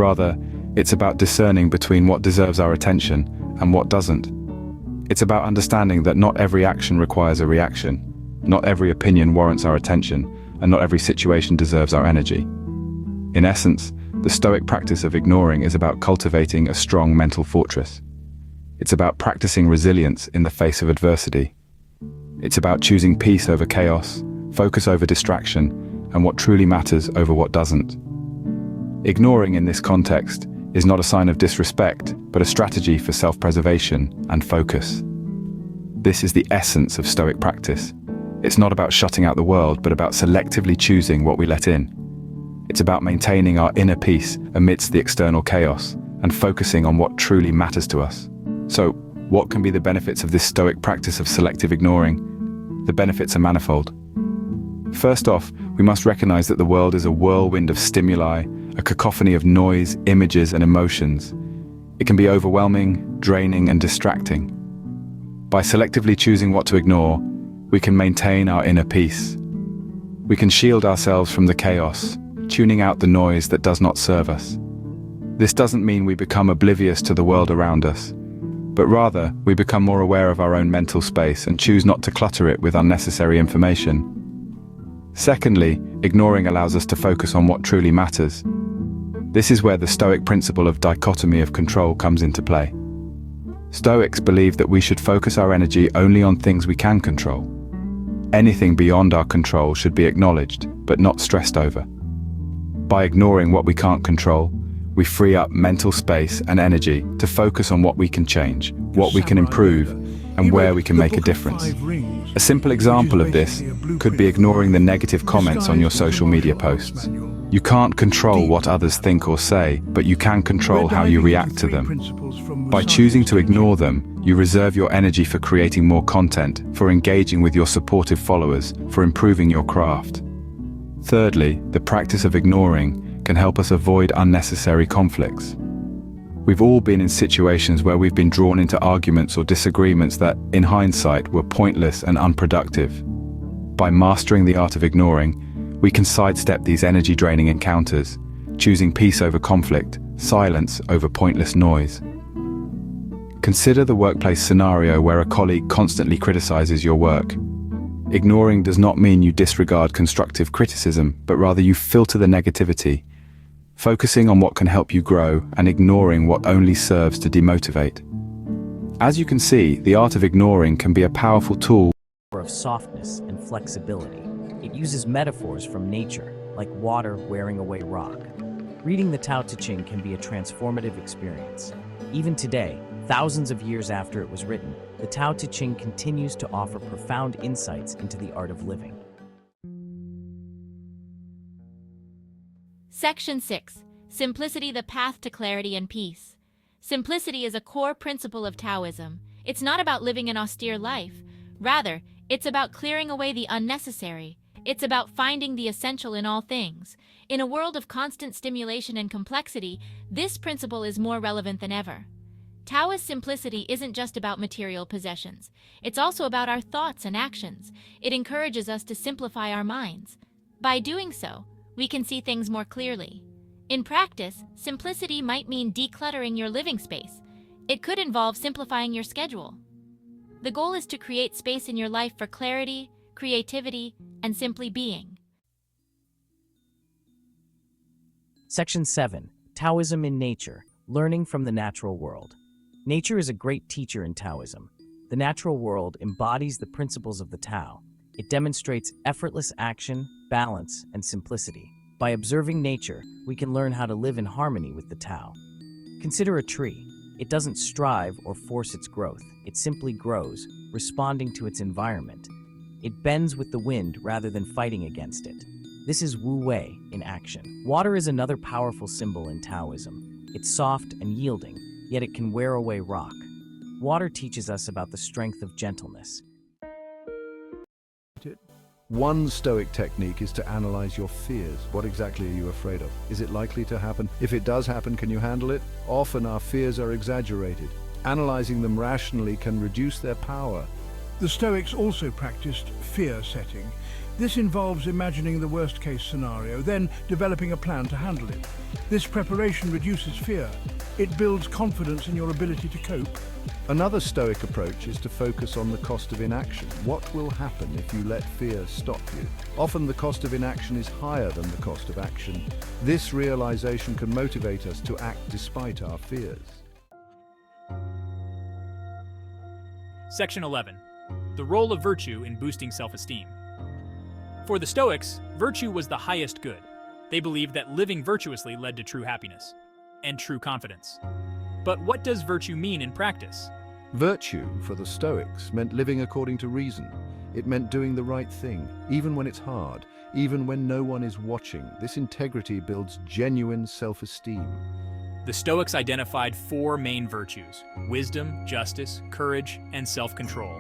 Rather, it's about discerning between what deserves our attention and what doesn't. It's about understanding that not every action requires a reaction, not every opinion warrants our attention, and not every situation deserves our energy. In essence, the Stoic practice of ignoring is about cultivating a strong mental fortress. It's about practicing resilience in the face of adversity. It's about choosing peace over chaos, focus over distraction, and what truly matters over what doesn't. Ignoring in this context is not a sign of disrespect, but a strategy for self-preservation and focus. This is the essence of Stoic practice. It's not about shutting out the world, but about selectively choosing what we let in. It's about maintaining our inner peace amidst the external chaos and focusing on what truly matters to us. So, what can be the benefits of this Stoic practice of selective ignoring? The benefits are manifold. First off, we must recognize that the world is a whirlwind of stimuli, a cacophony of noise, images, and emotions. It can be overwhelming, draining, and distracting. By selectively choosing what to ignore, we can maintain our inner peace. We can shield ourselves from the chaos, tuning out the noise that does not serve us. This doesn't mean we become oblivious to the world around us, but rather we become more aware of our own mental space and choose not to clutter it with unnecessary information. Secondly, ignoring allows us to focus on what truly matters. This is where the Stoic principle of dichotomy of control comes into play. Stoics believe that we should focus our energy only on things we can control. Anything beyond our control should be acknowledged, but not stressed over. By ignoring what we can't control, we free up mental space and energy to focus on what we can change, what we can improve, and where we can make a difference. A simple example of this could be ignoring the negative comments on your social media posts. You can't control what others think or say, but you can control how you react to them. By choosing to ignore them, you reserve your energy for creating more content, for engaging with your supportive followers, for improving your craft. Thirdly, the practice of ignoring can help us avoid unnecessary conflicts. We've all been in situations where we've been drawn into arguments or disagreements that, in hindsight, were pointless and unproductive. By mastering the art of ignoring, we can sidestep these energy-draining encounters, choosing peace over conflict, silence over pointless noise. Consider the workplace scenario where a colleague constantly criticizes your work. Ignoring does not mean you disregard constructive criticism, but rather you filter the negativity, focusing on what can help you grow and ignoring what only serves to demotivate. As you can see, the art of ignoring can be a powerful tool of softness and flexibility. It uses metaphors from nature, like water wearing away rock. Reading the Tao Te Ching can be a transformative experience. Even today, thousands of years after it was written, the Tao Te Ching continues to offer profound insights into the art of living. Section 6. Simplicity, the path to clarity and peace. Simplicity is a core principle of Taoism. It's not about living an austere life. Rather, it's about clearing away the unnecessary. It's about finding the essential in all things. In a world of constant stimulation and complexity, this principle is more relevant than ever. Taoist simplicity isn't just about material possessions. It's also about our thoughts and actions. It encourages us to simplify our minds. By doing so, we can see things more clearly. In practice, simplicity might mean decluttering your living space. It could involve simplifying your schedule. The goal is to create space in your life for clarity, creativity, and simply being. Section 7. Taoism in Nature, Learning from the Natural World. Nature is a great teacher in Taoism. The natural world embodies the principles of the Tao. It demonstrates effortless action, balance, and simplicity. By observing nature, we can learn how to live in harmony with the Tao. Consider a tree. It doesn't strive or force its growth. It simply grows, responding to its environment. It bends with the wind rather than fighting against it. This is Wu Wei in action. Water is another powerful symbol in Taoism. It's soft and yielding, yet it can wear away rock. Water teaches us about the strength of gentleness. One Stoic technique is to analyze your fears. What exactly are you afraid of? Is it likely to happen? If it does happen, can you handle it? Often our fears are exaggerated. Analyzing them rationally can reduce their power. The Stoics also practiced fear setting. This involves imagining the worst-case scenario, then developing a plan to handle it. This preparation reduces fear. It builds confidence in your ability to cope. Another Stoic approach is to focus on the cost of inaction. What will happen if you let fear stop you? Often the cost of inaction is higher than the cost of action. This realization can motivate us to act despite our fears. Section 11. The role of virtue in boosting self-esteem. For the Stoics, virtue was the highest good. They believed that living virtuously led to true happiness and true confidence. But what does virtue mean in practice? Virtue, for the Stoics, meant living according to reason. It meant doing the right thing, even when it's hard, even when no one is watching. This integrity builds genuine self-esteem. The Stoics identified 4 main virtues: wisdom, justice, courage, and self-control.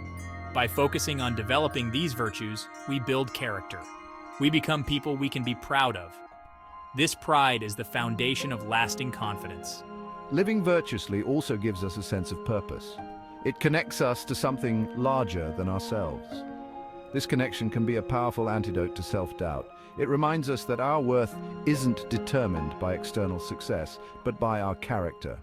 By focusing on developing these virtues, we build character. We become people we can be proud of. This pride is the foundation of lasting confidence. Living virtuously also gives us a sense of purpose. It connects us to something larger than ourselves. This connection can be a powerful antidote to self-doubt. It reminds us that our worth isn't determined by external success, but by our character.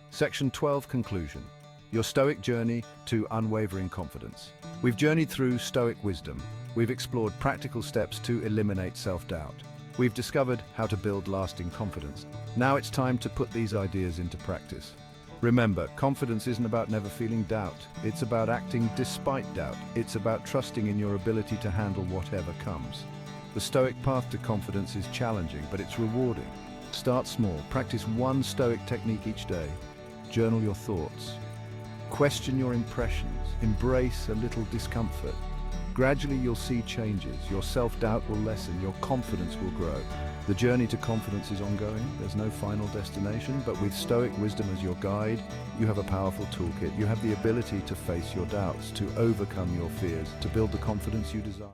Section 12, Conclusion. Your Stoic journey to unwavering confidence. We've journeyed through Stoic wisdom. We've explored practical steps to eliminate self-doubt. We've discovered how to build lasting confidence. Now it's time to put these ideas into practice. Remember, confidence isn't about never feeling doubt. It's about acting despite doubt. It's about trusting in your ability to handle whatever comes. The Stoic path to confidence is challenging, but it's rewarding. Start small. Practice one Stoic technique each day. Journal your thoughts. Question your impressions. Embrace a little discomfort. Gradually you'll see changes. Your self-doubt will lessen. Your confidence will grow. The journey to confidence is ongoing. There's no final destination, but with Stoic wisdom as your guide, you have a powerful toolkit. You have the ability to face your doubts, to overcome your fears, to build the confidence you desire.